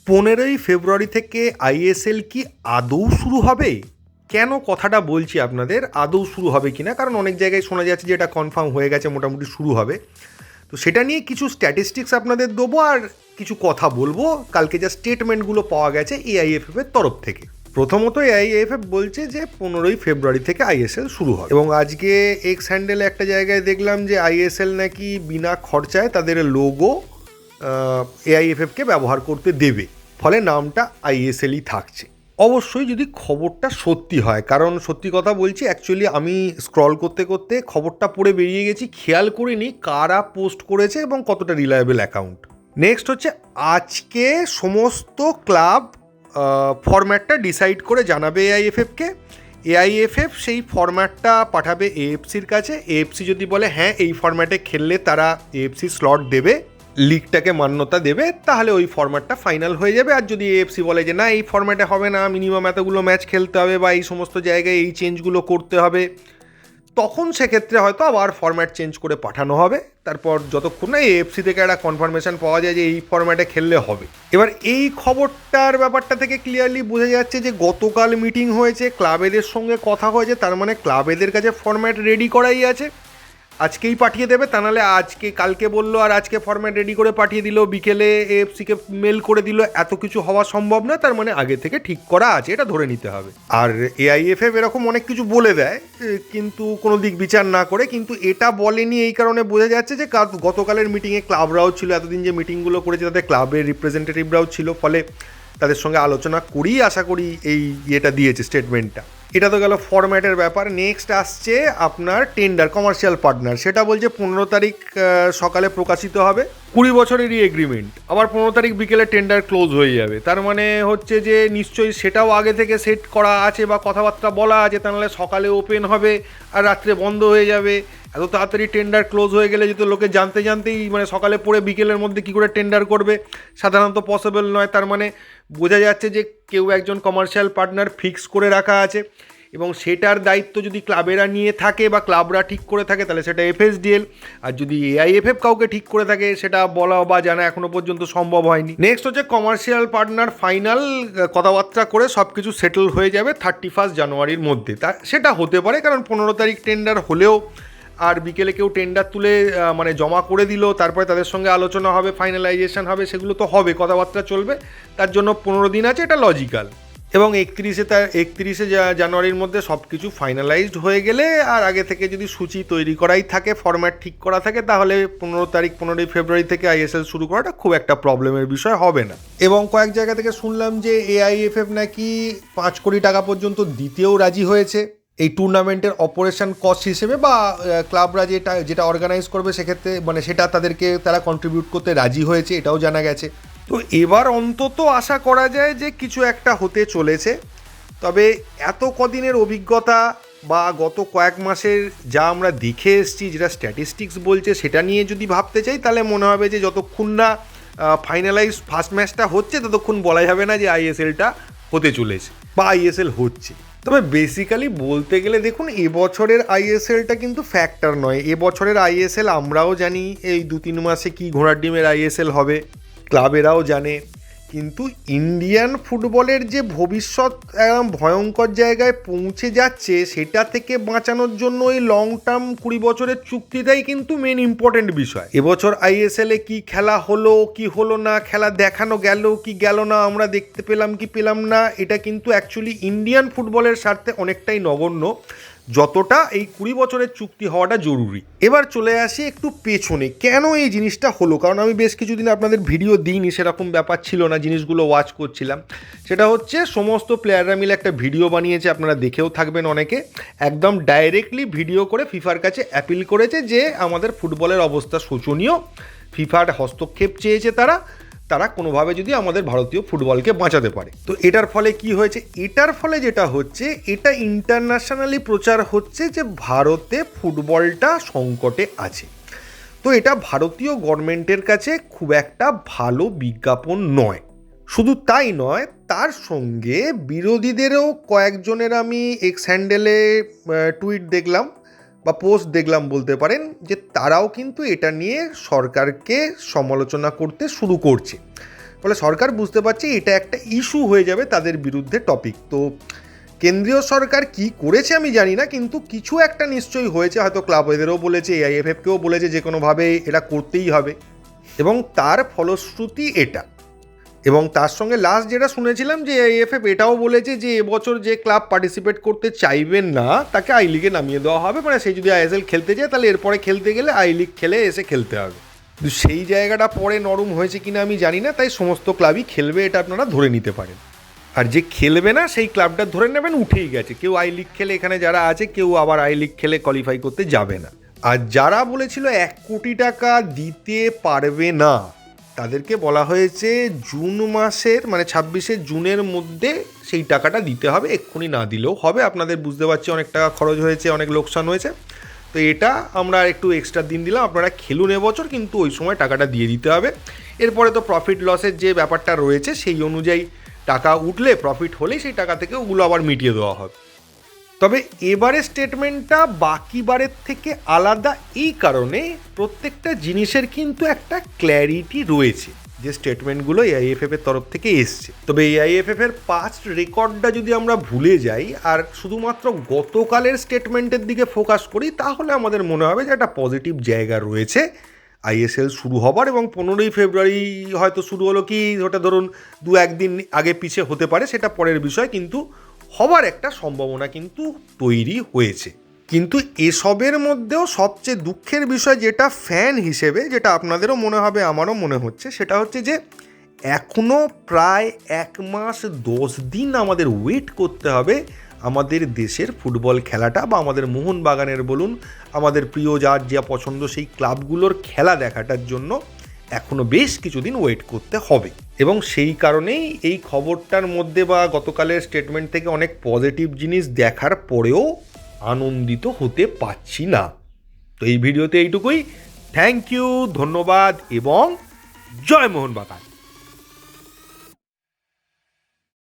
15ই ফেব্রুয়ারি থেকে আইএসএল কি আদৌ শুরু হবে? কেন কথাটা বলছি আপনাদের আদৌ শুরু হবে কি না, কারণ অনেক জায়গায় শোনা যাচ্ছে যে এটা কনফার্ম হয়ে গেছে, মোটামুটি শুরু হবে। তো সেটা নিয়ে কিছু স্ট্যাটিস্টিক্স আপনাদের দেবো আর কিছু কথা বলবো। কালকে যা স্টেটমেন্টগুলো পাওয়া গেছে এআইএফএফের তরফ থেকে। প্রথমত এআইএফএফ বলছে যে 15ই ফেব্রুয়ারি থেকে আইএসএল শুরু হবে, এবং আজকে এক্স হ্যান্ডেলে একটা জায়গায় দেখলাম যে আইএসএল নাকি বিনা খরচায় তাদের লোগো এআইএফএফকে ব্যবহার করতে দেবে, ফলে নামটা আইএসএলই থাকছে। অবশ্যই যদি খবরটা সত্যি হয়, কারণ সত্যি কথা বলছি, অ্যাকচুয়ালি আমি স্ক্রল করতে করতে খবরটা পড়ে বেরিয়ে গেছি, খেয়াল করিনি কারা পোস্ট করেছে এবং কতটা রিলায়েবল অ্যাকাউন্ট। নেক্সট হচ্ছে আজকে সমস্ত ক্লাব ফরম্যাটটা ডিসাইড করে জানাবে এআইএফএফকে। এআইএফএফ সেই ফরম্যাটটা পাঠাবে এএফসির কাছে। এএফসি যদি বলে হ্যাঁ এই ফরম্যাটে খেললে তারা এএফসি স্লট দেবে, লিগটাকে মান্যতা দেবে, তাহলে ওই ফরম্যাটটা ফাইনাল হয়ে যাবে। আর যদি এএফসি বলে যে না এই ফরম্যাটে হবে না, মিনিমাম এতগুলো ম্যাচ খেলতে হবে বা এই সমস্ত জায়গায় এই চেঞ্জগুলো করতে হবে, তখন সেক্ষেত্রে হয়তো আবার ফরম্যাট চেঞ্জ করে পাঠানো হবে। তারপর যতক্ষণ না এএফসি থেকে একটা কনফার্মেশন পাওয়া যায় যে এই ফরম্যাটে খেললে হবে। এবার এই খবরটার ব্যাপারটা থেকে ক্লিয়ারলি বোঝা যাচ্ছে যে গতকাল মিটিং হয়েছে, ক্লাবেদের সঙ্গে কথা হয়েছে, তার মানে ক্লাবেদের কাছে ফরম্যাট রেডি করাই আছে, আজকেই পাঠিয়ে দেবে। তা নাহলে আজকে কালকে বললো আর আজকে ফরম্যাট রেডি করে পাঠিয়ে দিল, বিকেলে এএফসিকে মেল করে দিল, এত কিছু হওয়া সম্ভব না। তার মানে আগে থেকে ঠিক করা আছে, এটা ধরে নিতে হবে। আর এআইএফএফ এরকম অনেক কিছু বলে দেয়, কিন্তু কোনো দিক বিচার না করে। কিন্তু এটা বলেনি এই কারণে বোঝা যাচ্ছে যে গতকালের মিটিংয়ে ক্লাবরাও ছিল, এতদিন যে মিটিংগুলো করেছে তাতে ক্লাবের রিপ্রেজেন্টেটিভরাও ছিল, ফলে তাদের সঙ্গে আলোচনা করেই আশা করি এই ইয়েটা দিয়েছে, স্টেটমেন্টটা। এটা তো গেল ফরম্যাটের ব্যাপার। নেক্সট আসছে আপনার টেন্ডার, কমার্শিয়াল পার্টনার। সেটা বলছে 15 তারিখ সকালে প্রকাশিত হবে। 20 বছরেরই এগ্রিমেন্ট, আবার 15 তারিখ বিকেলে টেন্ডার ক্লোজ হয়ে যাবে। তার মানে হচ্ছে যে নিশ্চয়ই সেটাও আগে থেকে সেট করা আছে বা কথাবার্তা বলা আছে, তাহলে সকালে ওপেন হবে আর রাত্রে বন্ধ হয়ে যাবে। এত তাড়াতাড়ি টেন্ডার ক্লোজ হয়ে গেলে যেহেতু লোকে জানতেই মানে সকালে পড়ে বিকেলের মধ্যে কী করে টেন্ডার করবে, সাধারণত পসিবল নয়। তার মানে বোঝা যাচ্ছে যে কেউ একজন কমার্শিয়াল পার্টনার ফিক্স করে রাখা আছে, এবং সেটার দায়িত্ব যদি ক্লাবেরা নিয়ে থাকে বা ক্লাবরা ঠিক করে থাকে তাহলে সেটা এফএসডিএল। আর যদি এআইএফএফ কাউকে ঠিক করে থাকে সেটা বলা বা জানা এখনো পর্যন্ত সম্ভব হয়নি। নেক্সট হচ্ছে কমার্শিয়াল পার্টনার ফাইনাল কথাবার্তা করে সব কিছু সেটেল হয়ে যাবে 31 জানুয়ারির মধ্যে। তা সেটা হতে পারে, কারণ 15 তারিখ টেন্ডার হলেও আর বিকেলে কেউ টেন্ডার তুলে মানে জমা করে দিল, তারপরে তাদের সঙ্গে আলোচনা হবে, ফাইনালাইজেশন হবে, সেগুলো তো হবে, কথাবার্তা চলবে, তার জন্য 15 দিন আছে, এটা লজিক্যাল। এবং 31শে জানুয়ারির মধ্যে সব কিছু ফাইনালাইজড হয়ে গেলে আর আগে থেকে যদি সূচি তৈরি করাই থাকে, ফরম্যাট ঠিক করা থাকে, তাহলে 15ই ফেব্রুয়ারি থেকে আইএসএল শুরু করাটা খুব একটা প্রবলেমের বিষয় হবে না। এবং কয়েক জায়গা থেকে শুনলাম যে এআইএফএফ নাকি 5 কোটি টাকা পর্যন্ত দিতেও রাজি হয়েছে এই টুর্নামেন্টের অপারেশন কস্ট হিসেবে, বা ক্লাবরা যেটা অর্গানাইজ করবে সেক্ষেত্রে মানে সেটা তারা কন্ট্রিবিউট করতে রাজি হয়েছে, এটাও জানা গেছে। তো এবার অন্তত আশা করা যায় যে কিছু একটা হতে চলেছে। তবে এত কদিনের অভিজ্ঞতা বা গত কয়েক মাসের যা আমরা দেখে এসেছি, যেটা স্ট্যাটিস্টিক্স বলছে, সেটা নিয়ে যদি ভাবতে চাই, তাহলে মনে হবে যে যতক্ষণ না ফাইনালাইজ ফার্স্ট ম্যাচটা হচ্ছে ততক্ষণ বলা যাবে না যে আইএসএলটা হতে চলেছে বা আইএসএল হচ্ছে। তবে বেসিক্যালি বলতে গেলে দেখুন, এবছরের আইএসএলটা কিন্তু ফ্যাক্টর নয়। এবছরের আইএসএল আমরাও জানি এই 2-3 মাসে কি ঘোড়ার ডিমের আইএসএল হবে, ক্লাবেরাও জানে। কিন্তু ইন্ডিয়ান ফুটবলের যে ভবিষ্যৎ ভয়ঙ্কর জায়গায় পৌঁছে যাচ্ছে, সেটা থেকে বাঁচানোর জন্য এই লং টার্ম 20 বছরের চুক্তিটাই কিন্তু মেন ইম্পর্টেন্ট বিষয়। এবছর আইএসএলে কি খেলা হলো কি হলো না, খেলা দেখানো গেল কি গেল না, আমরা দেখতে পেলাম কি পেলাম না, এটা কিন্তু অ্যাকচুয়ালি ইন্ডিয়ান ফুটবলের স্বার্থে অনেকটাই নগণ্য, যতটা এই 20 বছরের চুক্তি হওয়াটা জরুরি। এবার চলে আসি একটু পেছনে, কেন এই জিনিসটা হলো। কারণ আমি বেশ কিছুদিন আপনাদের ভিডিও দিইনি, সেরকম ব্যাপার ছিল না, জিনিসগুলো ওয়াচ করছিলাম। সেটা হচ্ছে সমস্ত প্লেয়াররা মিলে একটা ভিডিও বানিয়েছে, আপনারা দেখেও থাকবেন অনেকে, একদম ডাইরেক্টলি ভিডিও করে ফিফার কাছে অ্যাপিল করেছে যে আমাদের ফুটবলের অবস্থা শোচনীয়, ফিফার হস্তক্ষেপ চেয়েছে তারা কোনোভাবে যদি আমাদের ভারতীয় ফুটবলকে বাঁচাতে পারে। তো এটার ফলে কি হয়েছে, এটার ফলে যেটা হচ্ছে, এটা ইন্টারন্যাশনালি প্রচার হচ্ছে যে ভারতে ফুটবলটা সংকটে আছে। তো এটা ভারতীয় গভর্নমেন্টের কাছে খুব একটা ভালো বিজ্ঞাপন নয়। শুধু তাই নয়, তার সঙ্গে বিরোধীদেরও কয়েকজনের আমি এক্স হ্যান্ডেলে টুইট দেখলাম বা পোস্ট দেখলাম বলতে পারেন, যে তারাও কিন্তু এটা নিয়ে সরকারকে সমালোচনা করতে শুরু করছে। ফলে সরকার বুঝতে পারছে এটা একটা ইস্যু হয়ে যাবে তাদের বিরুদ্ধে টপিক। তো কেন্দ্রীয় সরকার কি করেছে আমি জানি না, কিন্তু কিছু একটা নিশ্চয়ই হয়েছে, হয়তো ক্লাব এদেরও বলেছে, AIFFকেও বলেছে যে কোনোভাবে এটা করতেই হবে, এবং তার ফলশ্রুতি এটা। এবং তার সঙ্গে লাস্ট যেটা শুনেছিলাম যে AIFF এটাও বলেছে যে এবছর যে ক্লাব পার্টিসিপেট করতে চাইবেন না তাকে আই লিগে নামিয়ে দেওয়া হবে, মানে সে যদি ISL খেলতে যায় তাহলে এরপরে খেলতে গেলে আই লিগ খেলে এসে খেলতে হবে। কিন্তু সেই জায়গাটা পরে নরম হয়েছে কিনা আমি জানি না, তাই সমস্ত ক্লাবই খেলবে এটা আপনারা ধরে নিতে পারেন। আর যে খেলবে না সেই ক্লাবটা ধরে নেবেন উঠেই গেছে, কেউ আই লিগ খেলে এখানে যারা আছে কেউ আবার আই লিগ খেলে কোয়ালিফাই করতে যাবে না। আর যারা বলেছিল 1 কোটি টাকা দিতে পারবে না তাদেরকে বলা হয়েছে জুন মাসের মানে 26শে জুনের মধ্যে সেই টাকাটা দিতে হবে, এক্ষুনি না দিলেও হবে। আপনাদের বুঝতে পারছি অনেক টাকা খরচ হয়েছে, অনেক লোকসান হয়েছে, তো এটা আমরা একটু এক্সট্রা দিন দিলাম, আপনারা খেলুন এবছর, কিন্তু ওই সময় টাকাটা দিয়ে দিতে হবে। এরপরে তো প্রফিট লসের যে ব্যাপারটা রয়েছে সেই অনুযায়ী টাকা উঠলে প্রফিট হলেই সেই টাকা থেকে ওগুলো আবার মিটিয়ে দেওয়া হবে। তবে এবারে স্টেটমেন্টটা বাকি বারের থেকে আলাদা এই কারণে প্রত্যেকটা জিনিসের কিন্তু একটা ক্ল্যারিটি রয়েছে যে স্টেটমেন্টগুলো AIFF এর তরফ থেকে এসছে। তবে AIFF এর পাস্ট রেকর্ডটা যদি আমরা ভুলে যাই আর শুধুমাত্র গতকালের স্টেটমেন্টের দিকে ফোকাস করি তাহলে আমাদের মনে হবে যে একটা পজিটিভ জায়গা রয়েছে ISL শুরু হবার, এবং 15ই ফেব্রুয়ারি হয়তো শুরু হলো কি ওটা ধরুন 2-1 দিন আগে পিছে হতে পারে, সেটা পরের বিষয়, কিন্তু হবার একটা সম্ভাবনা কিন্তু তৈরি হয়েছে। কিন্তু এসবের মধ্যেও সবচেয়ে দুঃখের বিষয় যেটা ফ্যান হিসেবে, যেটা আপনাদেরও মনে হবে আমারও মনে হচ্ছে, সেটা হচ্ছে যে এখনও প্রায় 1 মাস 10 দিন আমাদের ওয়েট করতে হবে আমাদের দেশের ফুটবল খেলাটা বা আমাদের মোহনবাগানের বলুন, আমাদের প্রিয় যার যা পছন্দ সেই ক্লাবগুলোর খেলা দেখাটার জন্য এখনও বেশ কিছুদিন ওয়েট করতে হবে। এবং সেই কারণেই এই খবরটার মধ্যে বা গতকালের স্টেটমেন্ট থেকে অনেক পজিটিভ জিনিস দেখার পরেও আনন্দিত হতে পারছি না। তো এই ভিডিওতে এইটুকুই। থ্যাংক ইউ, ধন্যবাদ এবং জয় মোহনবাগান।